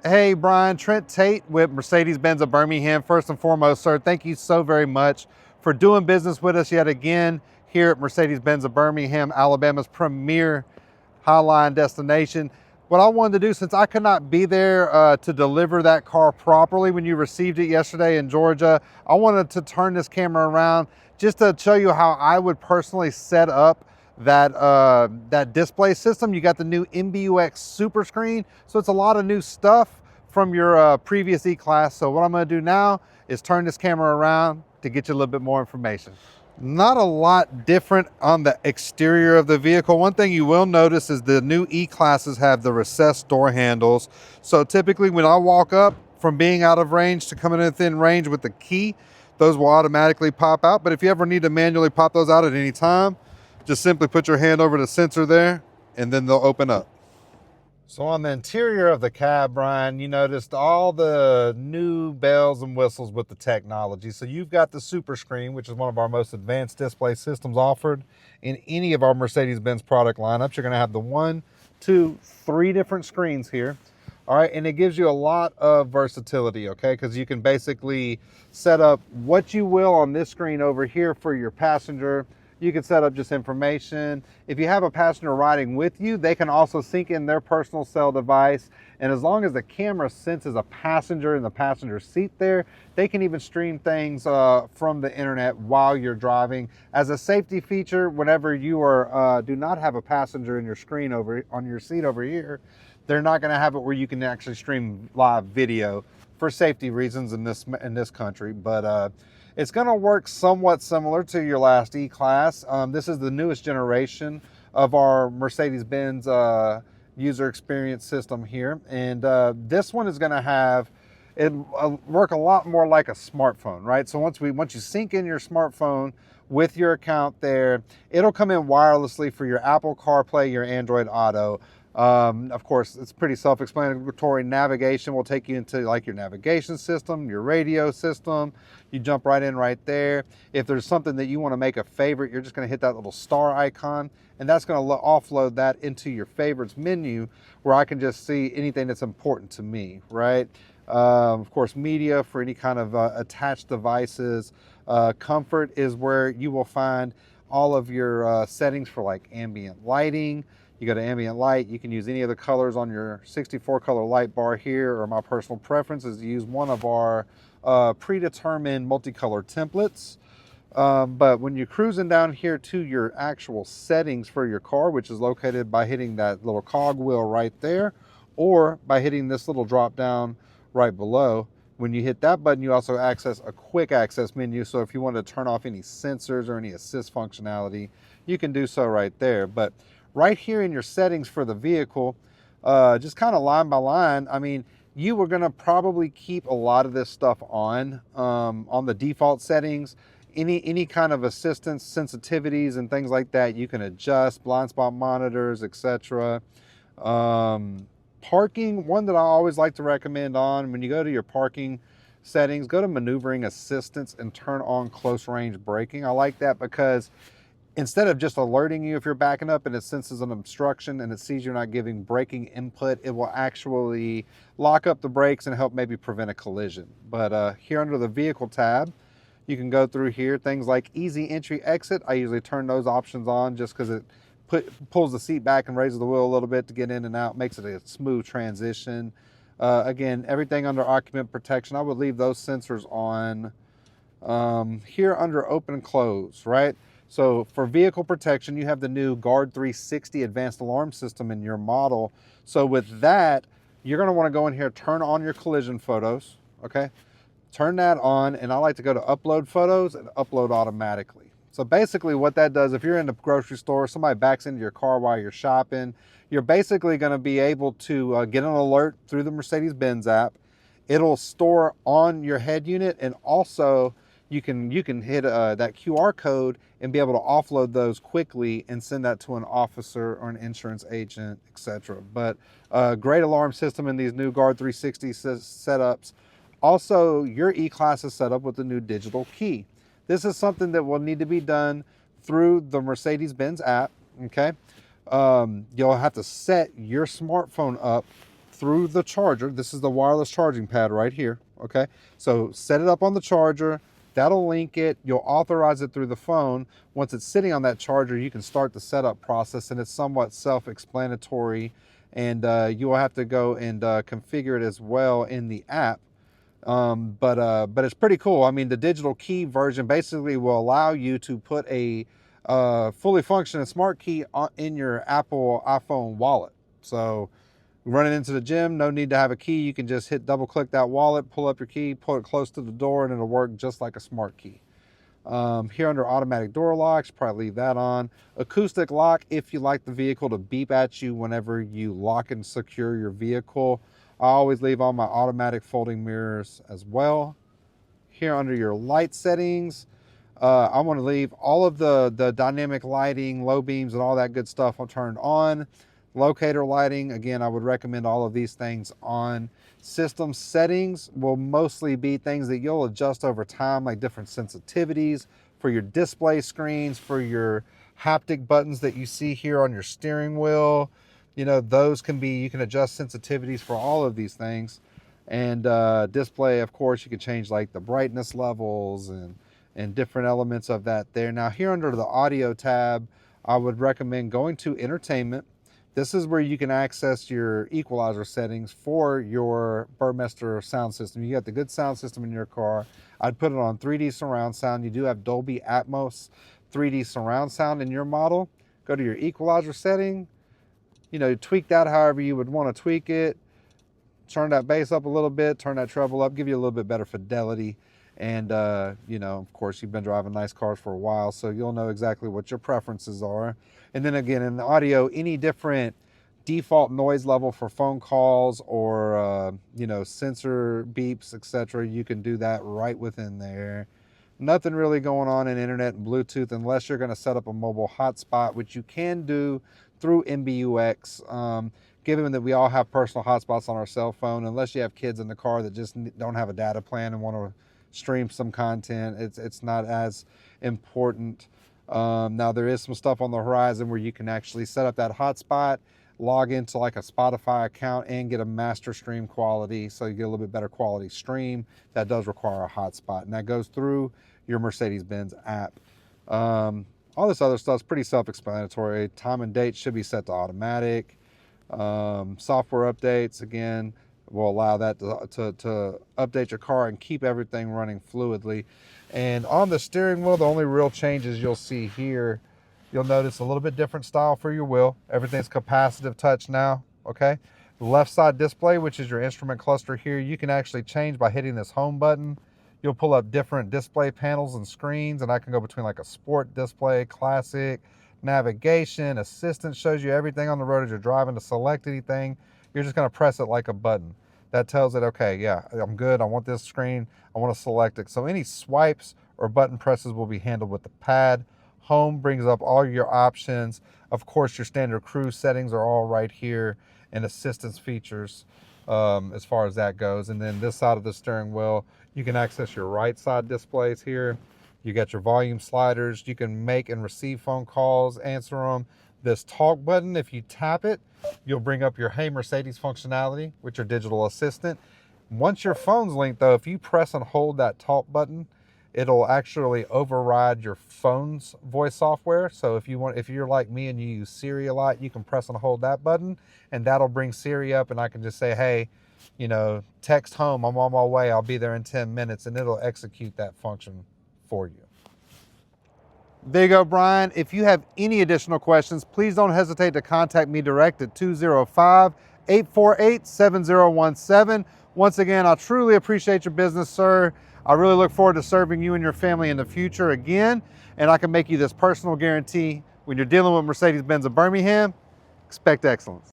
Hey, Brian, Trent Tate with Mercedes-Benz of Birmingham. First and foremost, sir, thank you so very much for doing business with us yet again here at Mercedes-Benz of Birmingham, Alabama's premier Highline destination. What I wanted to do, since I could not be there to deliver that car properly when you received it yesterday in Georgia, I wanted to turn this camera around just to show you how I would personally set up that display system. You got the new MBUX super screen, so it's a lot of new stuff from your previous E-Class. So what I'm gonna do now is turn this camera around to get you a little bit more information. Not a lot different on the exterior of the vehicle. One thing you will notice is the new E-Classes have the recessed door handles. So typically when I walk up from being out of range to coming within range with the key, those will automatically pop out. But if you ever need to manually pop those out at any time, just simply put your hand over the sensor there and then they'll open up. So on the interior of the cab, Brian, you noticed all the new bells and whistles with the technology. So you've got the super screen, which is one of our most advanced display systems offered in any of our Mercedes-Benz product lineups. You're gonna have the 1, 2, 3 different screens here. All right, and it gives you a lot of versatility, okay? Because you can basically set up what you will on this screen over here for your passenger. You can set up just information. If you have a passenger riding with you, they can also sync in their personal cell device. And as long as the camera senses a passenger in the passenger seat there, they can even stream things from the internet while you're driving. As a safety feature, whenever you are do not have a passenger in your screen on your seat over here, they're not gonna have it where you can actually stream live video for safety reasons in this country. But it's going to work somewhat similar to your last E-Class. This is the newest generation of our Mercedes-Benz user experience system here. And this one is going to have it work a lot more like a smartphone, right? So once you sync in your smartphone with your account there, it'll come in wirelessly for your Apple CarPlay, your Android Auto. Of course, it's pretty self-explanatory. Navigation will take you into like your navigation system, your radio system. You jump right in right there. If there's something that you want to make a favorite, you're just going to hit that little star icon, and that's going to offload that into your favorites menu where I can just see anything that's important to me, right? Of course, media for any kind of attached devices. Comfort is where you will find all of your settings for like ambient lighting. You go to ambient light, you can use any of the colors on your 64 color light bar here, or my personal preference is to use one of our predetermined multicolor templates. But when you're cruising down here to your actual settings for your car, which is located by hitting that little cog wheel right there, or by hitting this little drop down right below, when you hit that button, you also access a quick access menu. So if you want to turn off any sensors or any assist functionality, you can do so right there. But right here in your settings for the vehicle, just kind of line by line, I mean, you were gonna probably keep a lot of this stuff on the default settings. Any kind of assistance, sensitivities, and things like that, you can adjust, blind spot monitors, etc. Parking, one that I always like to recommend on, when you go to your parking settings, go to maneuvering assistance and turn on close range braking. I like that because instead of just alerting you if you're backing up and it senses an obstruction and it sees you're not giving braking input, it will actually lock up the brakes and help maybe prevent a collision. But here under the vehicle tab, you can go through here, things like easy entry exit. I usually turn those options on just because it pulls the seat back and raises the wheel a little bit to get in and out, makes it a smooth transition. Again, everything under occupant protection, I would leave those sensors on. Here under open and close, right? So for vehicle protection, you have the new Guard 360 advanced alarm system in your model. So with that, you're gonna wanna go in here, turn on your collision photos, okay? Turn that on, and I like to go to upload photos and upload automatically. So basically what that does, if you're in the grocery store, somebody backs into your car while you're shopping, you're basically gonna be able to get an alert through the Mercedes-Benz app. It'll store on your head unit, and also you can hit that QR code and be able to offload those quickly and send that to an officer or an insurance agent, etc. But great alarm system in these new Guard 360 setups. Also, your E-Class is set up with the new digital key. This is something that will need to be done through the Mercedes-Benz app, okay? You'll have to set your smartphone up through the charger. This is the wireless charging pad right here, okay? So set it up on the charger, that'll link it, you'll authorize it through the phone. Once it's sitting on that charger, you can start the setup process, and it's somewhat self-explanatory, and you will have to go and configure it as well in the app. But it's pretty cool. I mean, the digital key version basically will allow you to put a fully functioning smart key in your Apple iPhone wallet. So running into the gym, no need to have a key. You can just hit double click that wallet, pull up your key, pull it close to the door, and it'll work just like a smart key. Here under automatic door locks, probably leave that on. Acoustic lock, if you like the vehicle to beep at you whenever you lock and secure your vehicle. I always leave on my automatic folding mirrors as well. Here under your light settings, I want to leave all of the dynamic lighting, low beams, and all that good stuff turned on. Locator lighting, again, I would recommend all of these things on. System settings will mostly be things that you'll adjust over time, like different sensitivities for your display screens, for your haptic buttons that you see here on your steering wheel. You know, those can be, you can adjust sensitivities for all of these things. And display, of course, you can change like the brightness levels and different elements of that there. Now here under the audio tab, I would recommend going to entertainment. This is where you can access your equalizer settings for your Burmester sound system. You got the good sound system in your car. I'd put it on 3D surround sound. You do have Dolby Atmos 3D surround sound in your model. Go to your equalizer setting, you know, tweak that however you would want to tweak it. Turn that bass up a little bit, turn that treble up, give you a little bit better fidelity. And, you know, of course, you've been driving nice cars for a while, so you'll know exactly what your preferences are. And then again, in the audio, any different default noise level for phone calls or, you know, sensor beeps, etc., you can do that right within there. Nothing really going on in internet and Bluetooth unless you're going to set up a mobile hotspot, which you can do through MBUX. Given that we all have personal hotspots on our cell phone, unless you have kids in the car that just don't have a data plan and want to stream some content, it's not as important. Now there is some stuff on the horizon where you can actually set up that hotspot, log into like a Spotify account, and get a master stream quality, so you get a little bit better quality stream. That does require a hotspot, and that goes through your Mercedes-Benz app. All this other stuff's pretty self-explanatory. Time and date should be set to automatic. Software updates, again, will allow that to update your car and keep everything running fluidly. And on the steering wheel, the only real changes you'll see here, you'll notice a little bit different style for your wheel. Everything's capacitive touch now, okay? The left side display, which is your instrument cluster here, you can actually change by hitting this home button. You'll pull up different display panels and screens, and I can go between like a sport display, classic, navigation, assistance, shows you everything on the road as you're driving. To select anything, you're just going to press it like a button. That tells it, okay, yeah, I'm good, I want this screen, I want to select it. So any swipes or button presses will be handled with the pad. Home brings up all your options. Of course, your standard cruise settings are all right here, and assistance features as far as that goes. And then this side of the steering wheel, you can access your right side displays here. You got your volume sliders. You can make and receive phone calls, answer them. This talk button, if you tap it, you'll bring up your Hey Mercedes functionality with your digital assistant. Once your phone's linked though, if you press and hold that talk button, it'll actually override your phone's voice software. So if you're like me and you use Siri a lot, you can press and hold that button, and that'll bring Siri up, and I can just say, hey, you know, text home, I'm on my way, I'll be there in 10 minutes, and it'll execute that function for you. There you go, Brian. If you have any additional questions, please don't hesitate to contact me direct at 205-848-7017. Once again, I truly appreciate your business, sir. I really look forward to serving you and your family in the future again, and I can make you this personal guarantee: when you're dealing with Mercedes-Benz of Birmingham, expect excellence.